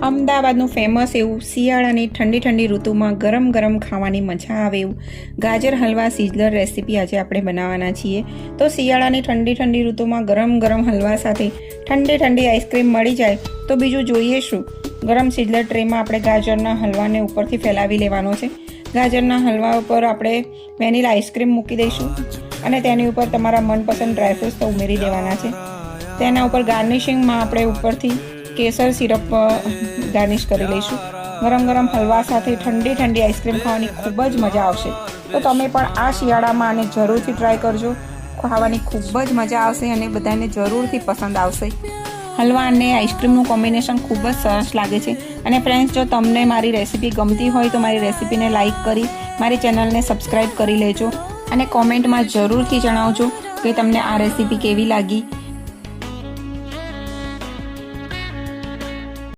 અમદાવાદનું ફેમસ એવું શિયાળાની ઠંડી ઠંડી ઋતુમાં ગરમ ગરમ ખાવાની મજા આવે એવું ગાજર હલવા સિઝલર રેસીપી આજે આપણે બનાવવાના છીએ। તો શિયાળાની ઠંડી ઠંડી ઋતુમાં ગરમ ગરમ હલવા સાથે ઠંડી ઠંડી આઈસ્ક્રીમ મળી જાય તો બીજું જોઈએ શું। ગરમ સિઝલર ટ્રેમાં આપણે ગાજરના હલવાને ઉપરથી ફેલાવી લેવાનો છે। ગાજરના હલવા ઉપર આપણે વેનીલા આઈસ્ક્રીમ મૂકી દઈશું અને તેની ઉપર તમારા મનપસંદ ડ્રાયફ્રૂટ્સ તો ઉમેરી દેવાના છે। તેના ઉપર ગાર્નિશિંગમાં આપણે ઉપરથી કેસર સિરપ ગાર્નિશ કરી લઈશું। ગરમ ગરમ હલવા સાથે ઠંડી ઠંડી આઈસ્ક્રીમ ખાવાની ખૂબ જ મજા આવશે। તો તમે પણ આ શિયાળામાં આને જરૂરથી ટ્રાય કરજો, ખાવાની ખૂબ જ મજા આવશે અને બધાને જરૂરથી પસંદ આવશે। હલવા અને આઈસ્ક્રીમનું કોમ્બિનેશન ખૂબ જ સરસ લાગે છે। અને ફ્રેન્ડ્સ, જો તમને મારી રેસીપી ગમતી હોય તો મારી રેસીપીને લાઇક કરી મારી ચેનલને સબસ્ક્રાઈબ કરી લેજો અને કોમેન્ટમાં જરૂરથી જણાવજો કે તમને આ રેસીપી કેવી લાગી।